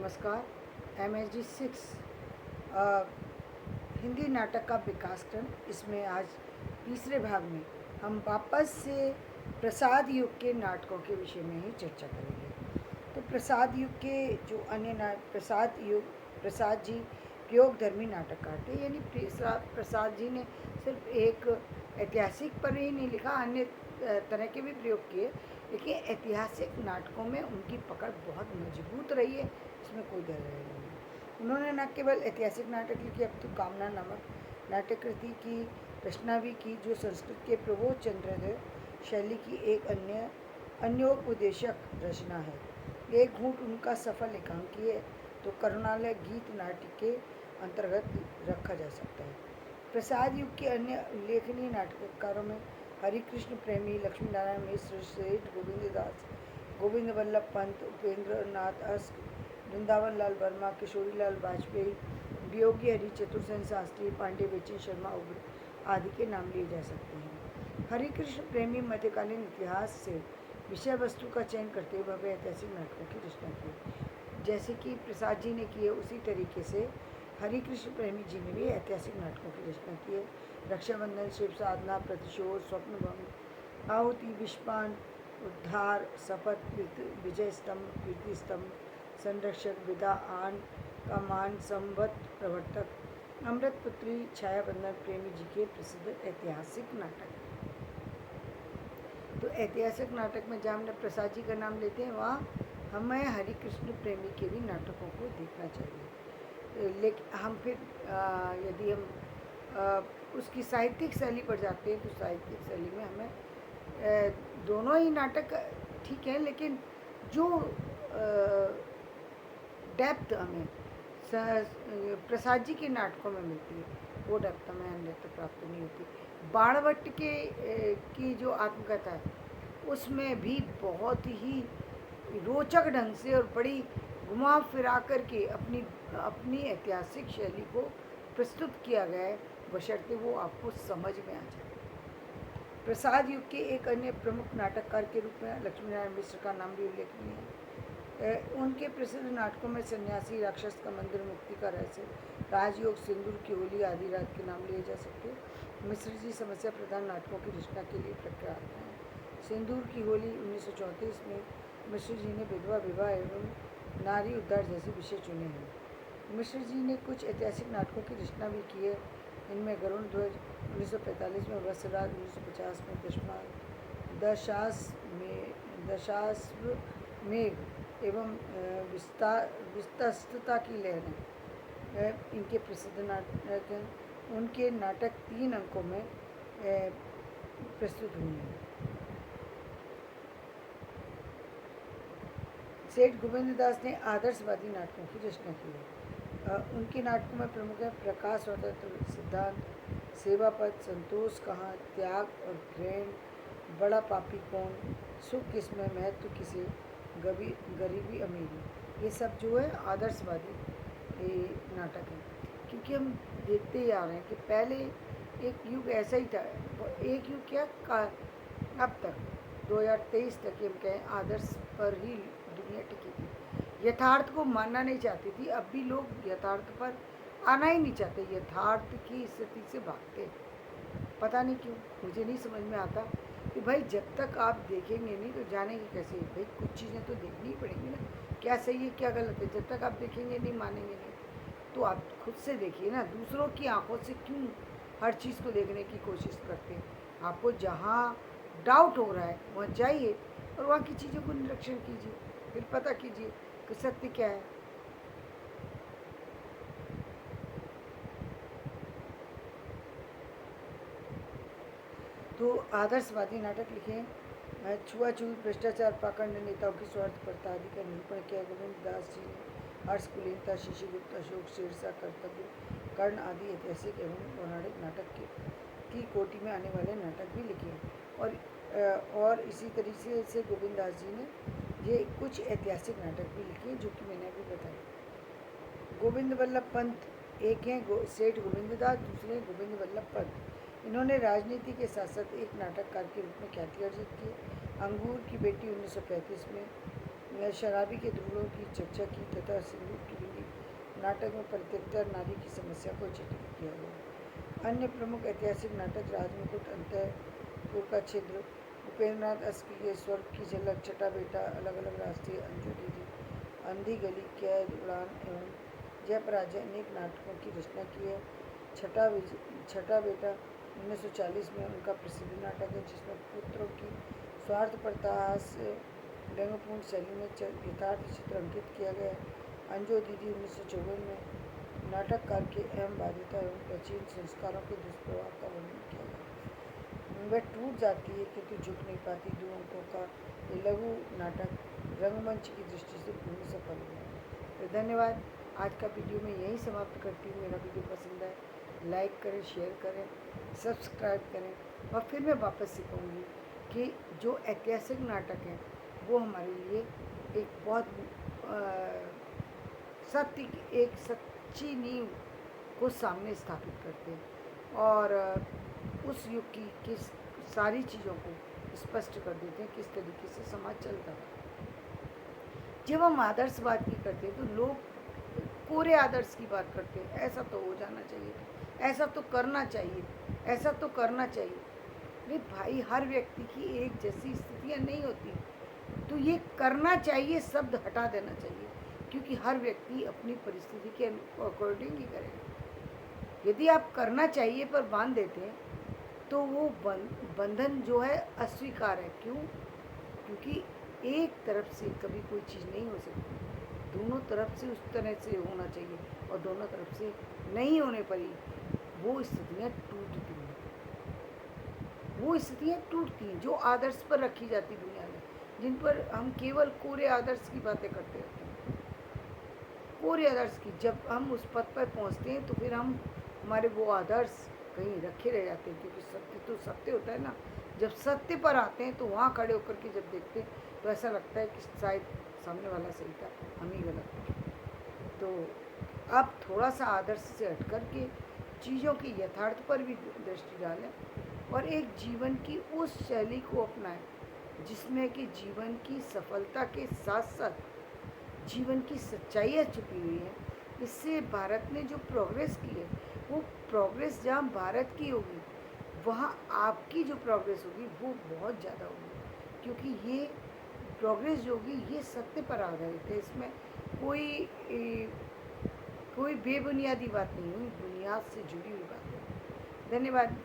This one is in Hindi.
नमस्कार। MSG 6 हिंदी नाटक का विकास क्रम, इसमें आज तीसरे भाग में हम वापस से प्रसाद युग के नाटकों के विषय में ही चर्चा करेंगे। तो प्रसाद युग के जो अन्य प्रसाद जी प्रयोगधर्मी नाटककार थे, यानी प्रसाद जी ने सिर्फ एक ऐतिहासिक पर ही नहीं लिखा, अन्य तरह के भी प्रयोग किए, लेकिन ऐतिहासिक नाटकों में उनकी पकड़ बहुत मजबूत रही है, इसमें कोई दर नहीं है। उन्होंने न केवल ऐतिहासिक नाटक लिखे, अब तो कामना नामक नाटक कृति की रचना भी की, जो संस्कृत के प्रबोध चंद्रोदय शैली की एक अन्योपदेशक रचना है। एक घूंट उनका सफल एकांकी है, तो करुणालय गीत नाट्य के अंतर्गत रखा जा सकता है। प्रसाद युग के अन्य उल्लेखनीय नाटककारों में हरिकृष्ण प्रेमी, लक्ष्मी नारायण मिश्र, सेठ गोविंददास, गोविंद वल्लभ पंत, उपेंद्र नाथ अस्क, वृंदावन लाल वर्मा, किशोरी लाल वाजपेयी, वियोगी हरि चतुर्सेन शास्त्री, पांडे बेचन शर्मा उग्र आदि के नाम लिए जा सकते हैं। हरिकृष्ण प्रेमी मध्यकालीन इतिहास से विषय वस्तु का चयन करते हुए भव्य ऐतिहासिक नाटकों की रचना की। जैसे कि प्रसाद जी ने किए, उसी तरीके से हरिकृष्ण प्रेमी जी ने भी ऐतिहासिक नाटकों की रचना की है। रक्षाबंधन, शिव साधना, प्रतिशोध, स्वप्नभंग, आहुति, विषपान, उद्धार, शपथ, विजय स्तंभ, कीर्ति स्तंभ, संरक्षक, विदा, आन का मान, संवत, प्रवर्तक, अमृतपुत्री, छायाबंधन प्रेमी जी के प्रसिद्ध ऐतिहासिक नाटक। तो ऐतिहासिक नाटक में जहाँ हमने प्रसाद जी का नाम लेते हैं, वहाँ हमें हरिकृष्ण प्रेमी के भी नाटकों को देखना चाहिए। लेकिन हम फिर यदि हम उसकी साहित्यिक शैली पर जाते हैं, तो साहित्यिक शैली में हमें दोनों ही नाटक ठीक है, लेकिन जो डेप्थ हमें प्रसाद जी के नाटकों में मिलती है, वो डेप्थ हमें अन्यत्र प्राप्त नहीं होती। बाणभट्ट की जो आत्मकथा है, उसमें भी बहुत ही रोचक ढंग से और बड़ी घुमा फिरा करके अपनी ऐतिहासिक शैली को प्रस्तुत किया गया है, बशर्ते वो आपको समझ में आ जाए। प्रसाद युग के एक अन्य प्रमुख नाटककार के रूप में लक्ष्मी नारायण मिश्र का नाम भी उल्लेखनीय है। उनके प्रसिद्ध नाटकों में सन्यासी, राक्षस का मंदिर, मुक्ति का रहस्य, राजयोग, सिंदूर की होली आदि रात के नाम लिए जा सकते हैं। मिश्र जी समस्या प्रधान नाटकों की रचना के लिए प्रख्यात हैं। सिंदूर की होली 1934 में मिश्र जी ने विधवा विवाह एवं नारी उद्धार जैसे विषय चुने हैं। मिश्र जी ने कुछ ऐतिहासिक नाटकों की रचना भी की है। इनमें गरुण ध्वज 1945 में, वत्सराज 1950 में, दशाश्वमेघ एवं विस्तस्तता की लहरें इनके प्रसिद्ध नाटक हैं। उनके नाटक 3 अंकों में प्रस्तुत हुए हैं। सेठ गोविंददास ने आदर्शवादी नाटकों की रचना की है। उनके नाटकों में प्रमुख है प्रकाश स्वतंत्र सिद्धांत, सेवापद, संतोष कहाँ, त्याग और ग्रहण, बड़ा पापी कौन, सुख किसमें, महत्व किसे, गरीबी अमीरी, ये सब जो है आदर्शवादी नाटक है। क्योंकि हम देखते ही आ रहे हैं कि पहले एक युग ऐसा ही था, एक युग क्या अब तक 2023 तक हम कहें आदर्श पर ही दुनिया टिकी थी, यथार्थ को मानना नहीं चाहती थी। अब भी लोग यथार्थ पर आना ही नहीं चाहते, यथार्थ की स्थिति से भागते। पता नहीं क्यों, मुझे नहीं समझ में आता कि भाई जब तक आप देखेंगे नहीं तो जानेंगे कैसे। भाई कुछ चीज़ें तो देखनी ही पड़ेंगी ना, क्या सही है क्या गलत है। जब तक आप देखेंगे नहीं, मानेंगे नहीं, तो आप खुद से देखिए ना। दूसरों की आंखों से क्यों हर चीज़ को देखने की कोशिश करते हैं। आपको जहाँ डाउट हो रहा है वहाँ जाइए और वहाँ की चीज़ों को निरीक्षण कीजिए, फिर पता कीजिए कि सत्य क्या है। तो आदर्शवादी नाटक लिखे, छुआछूत, भ्रष्टाचार, पाखंड, नेताओं की स्वार्थपरता आदि का निरूपण किया। गोविंददास जी ने हर्ष, कुलीनता, शिशिगुप्त, अशोक, शेरशाह, कर्तव्य, कर्ण आदि ऐतिहासिक एवं पौराणिक नाटक की कोटि में आने वाले नाटक भी लिखे। और इसी तरीके से गोविंददास जी ने ये कुछ ऐतिहासिक नाटक भी लिखे, जो कि मैंने अभी बताया। गोविंद वल्लभ पंत एक हैं सेठ गोविंददास, दूसरे हैं गोविंद वल्लभ पंत। इन्होंने राजनीति के साथ साथ एक नाटककार के रूप में ख्याति अर्जित की। अंगूर की बेटी 1935 में, शराबी के ध्रुवों की चर्चा की तथा सिंदूर की बिंदी नाटक में परित्यक्ता नारी की समस्या को चित्रित किया गया। अन्य प्रमुख ऐतिहासिक नाटक राजमुकुट, अंतपुर का छिद्र, उपेंद्रनाथ अस्की के स्वर्ग की झलक, छठा बेटा, अलग अलग रास्ते, अंजू दीदी, अंधी गली, कैद, उड़ान एवं जयपराजय अनेक नाटकों की रचना की है। छठा बेटा 1940 में उनका प्रसिद्ध नाटक है, जिसमें पुत्रों की स्वार्थपरता हास्य व्यंग्यपूर्ण शैली में यथार्थ चित्र अंकित किया गया है। अंजू दीदी 1954 में नाटककार की अहम बाध्यता एवं प्राचीन संस्कारों के दुष्प्रभाव का वर्णन किया गया। वह टूट जाती है किंतु झुक नहीं पाती, 2 अंकों का ये लघु नाटक रंगमंच की दृष्टि से पूर्ण सफल हुआ। तो धन्यवाद। आज का वीडियो मैं यहीं समाप्त करती हूँ। मेरा वीडियो पसंद है लाइक करें, शेयर करें, सब्सक्राइब करें। और फिर मैं वापस से कहूँगी कि जो ऐतिहासिक नाटक हैं वो हमारे लिए एक बहुत सत्य की एक सच्ची नींव को सामने स्थापित करते हैं और उस युग की किस सारी चीज़ों को स्पष्ट कर देते हैं, किस तरीके से समाज चलता है। जब हम आदर्शवाद की करते हैं तो लोग कोरे आदर्श की बात करते हैं, ऐसा तो हो जाना चाहिए, ऐसा तो करना चाहिए, ऐसा तो करना चाहिए। अरे भाई, हर व्यक्ति की एक जैसी स्थितियाँ नहीं होती, तो ये करना चाहिए शब्द हटा देना चाहिए, क्योंकि हर व्यक्ति अपनी परिस्थिति के अकॉर्डिंग ही करेगा। यदि आप करना चाहिए पर बांध देते हैं तो वो बंधन जो है अस्वीकार है। क्यों? क्योंकि एक तरफ से कभी कोई चीज़ नहीं हो सकती, दोनों तरफ से उस तरह से होना चाहिए, और दोनों तरफ से नहीं होने पर ही वो स्थितियाँ टूटती हैं। वो स्थितियाँ टूटती हैं जो आदर्श पर रखी जाती दुनिया में, जिन पर हम केवल कोरे आदर्श की बातें करते रहते हैं। कोरे आदर्श की, जब हम उस पद पर पहुंचते हैं तो फिर हम हमारे वो आदर्श कहीं रखे रह जाते हैं, क्योंकि सत्य तो सत्य होता है ना। जब सत्य पर आते हैं तो वहाँ खड़े होकर के जब देखते हैं तो ऐसा लगता है कि शायद सामने वाला सही था, हम ही गलत थे। तो अब थोड़ा सा आदर्श से हट कर के चीज़ों की यथार्थ पर भी दृष्टि डालें और एक जीवन की उस शैली को अपनाएं जिसमें कि जीवन की सफलता के साथ साथ जीवन की सच्चाइयाँ छुपी हुई हैं। इससे भारत ने जो प्रोग्रेस की है, वो प्रोग्रेस जहाँ भारत की होगी वहाँ आपकी जो प्रोग्रेस होगी वो बहुत ज़्यादा होगी, क्योंकि ये प्रोग्रेस जो होगी ये सत्य पर आधारित है। इसमें कोई बेबुनियादी बात नहीं हुई, बुनियाद से जुड़ी हुई बात है। धन्यवाद।